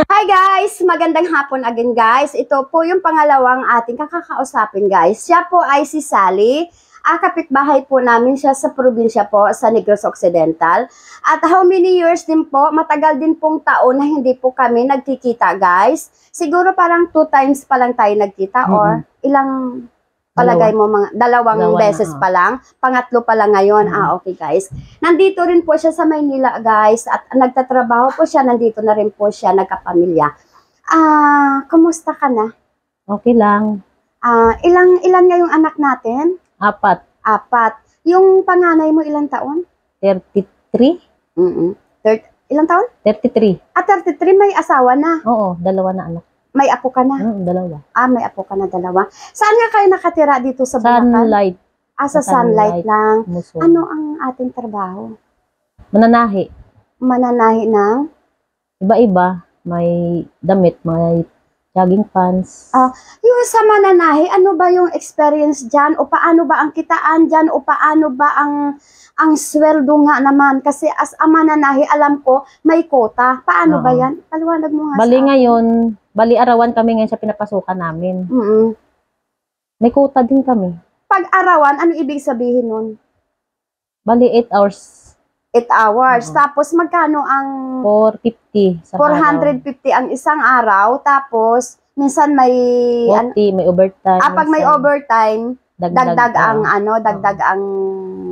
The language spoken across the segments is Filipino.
Hi guys! Magandang hapon again guys. Ito po yung pangalawang ating kakakausapin guys. Siya po ay si Sally. Kapitbahay po namin siya sa probinsya po sa Negros Occidental. At how many years din po, matagal din pong taon na hindi po kami nagkikita guys. Siguro parang 2 times pa lang tayo nagkita or ilang palagay mo mga dalawang beses pa lang, pangatlo pa lang ngayon. Okay guys. Nandito rin po siya sa Maynila guys at nagtatrabaho po siya, nandito na rin po siya, nagkapamilya. Kumusta ka na? Okay lang. Ilan ngayong anak natin? 4. Yung panganay mo ilang taon? 33? Ilang taon? 33. 33, may asawa na. Oo, 2 na anak. May apo ka na? 2. May apo ka na 2. Saan nga kayo nakatira dito sa Bulacan? Sunlight. Sa Sunlight lang. Muson. Ano ang ating trabaho? Mananahi. Mananahi ng? Iba-iba. May damit, may jogging pants. Yung sa mananahi, ano ba yung experience dyan? O paano ba ang kitaan dyan? O paano ba ang sweldo nga naman? Kasi as a mananahi, alam ko, may quota. Paano ba yan? Paliwanag mo nga Bali ngayon, arawan kami ngayon sa pinapasukan namin. May quota din kami. Pag arawan, ano ibig sabihin nun? Bali 8 hours. 8 hours. Tapos magkano ang 450 sa 450 ang isang araw. Tapos minsan may 40, may overtime. pag may overtime, dagdag ang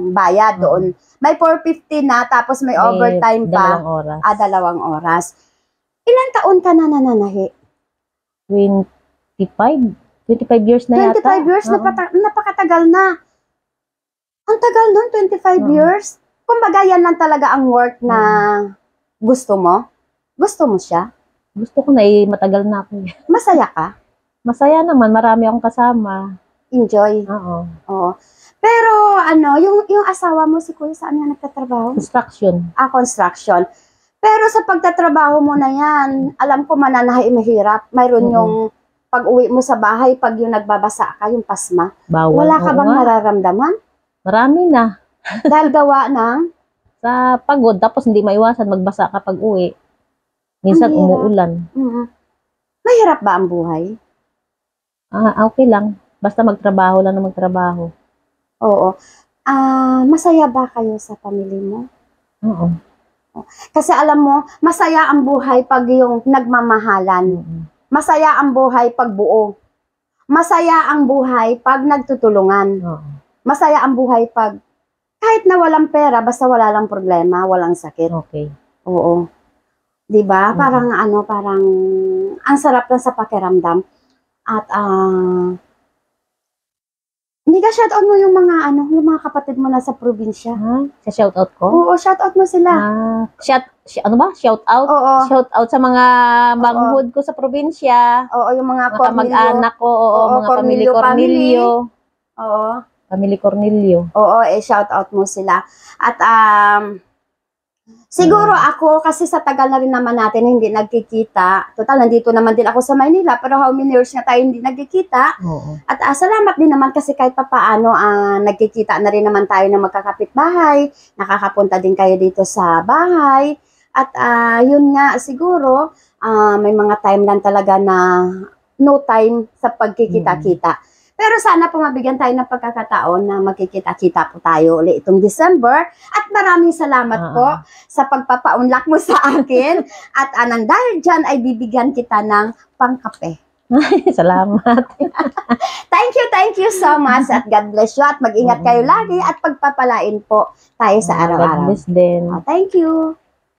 bayad doon. May 450 na tapos may overtime pa. 2 oras. 2 oras. Ilang taon ka na nananahi? 25 years na 25 yata. years, napakatagal na. Ang tagal nun, 25 years. Kumbaga yan lang talaga ang work na gusto mo. Gusto mo siya. Gusto ko na matagal na ako. Masaya ka? Masaya naman, marami akong kasama. Enjoy. Oo. Pero yung asawa mo si Kuya, saan nga nagtatrabaho? Construction. Construction. Pero sa pagtatrabaho mo na yan, alam ko mananahi mahirap. Mayroon yung pag-uwi mo sa bahay, pag yung nagbabasa ka, yung pasma. Bawal. Wala ka bang nararamdaman? Marami na. Dahil gawa ng? Sa pagod, tapos hindi maiwasan magbasa kapag uwi. Minsan umuulan. Mahirap ba ang buhay? Okay lang. Basta magtrabaho lang na magtrabaho. Oo. Masaya ba kayo sa pamilya mo? Oo. Kasi alam mo, masaya ang buhay pag yung nagmamahalan. Masaya ang buhay pag buo. Masaya ang buhay pag nagtutulungan. Masaya ang buhay pag kahit na walang pera, basta wala lang problema, walang sakit. Okay. Oo. 'Di ba? Parang ang sarap lang sa pakiramdam. At hindi ka shoutout mo yung mga kapatid mo na sa probinsya. Sa shoutout ko? Oo, shoutout mo sila. Shoutout? Oo. Shoutout sa mga manghud ko sa probinsya. Oo, yung mga mag-anak ko, mga pamilya Cornelio. Oo. Pamilya Cornelio. Oo, shoutout mo sila. At siguro ako, kasi sa tagal na rin naman natin hindi nagkikita. Total, nandito naman din ako sa Maynila, pero how many years na tayo hindi nagkikita. At salamat din naman kasi kahit papaano, nagkikita na rin naman tayo ng magkakapitbahay. Nakakapunta din kayo dito sa bahay. At yun nga, siguro, may mga time lang talaga na no time sa pagkikita-kita. Pero sana po mabigyan tayo ng pagkakataon na magkikita-kita po tayo ulit itong December. At maraming salamat po sa pagpapaunlak mo sa akin. At dahil dyan ay bibigyan kita ng pangkape. Salamat. Thank you so much at God bless you. At mag-ingat kayo lagi at pagpapalain po tayo sa araw-araw. God bless din. Thank you.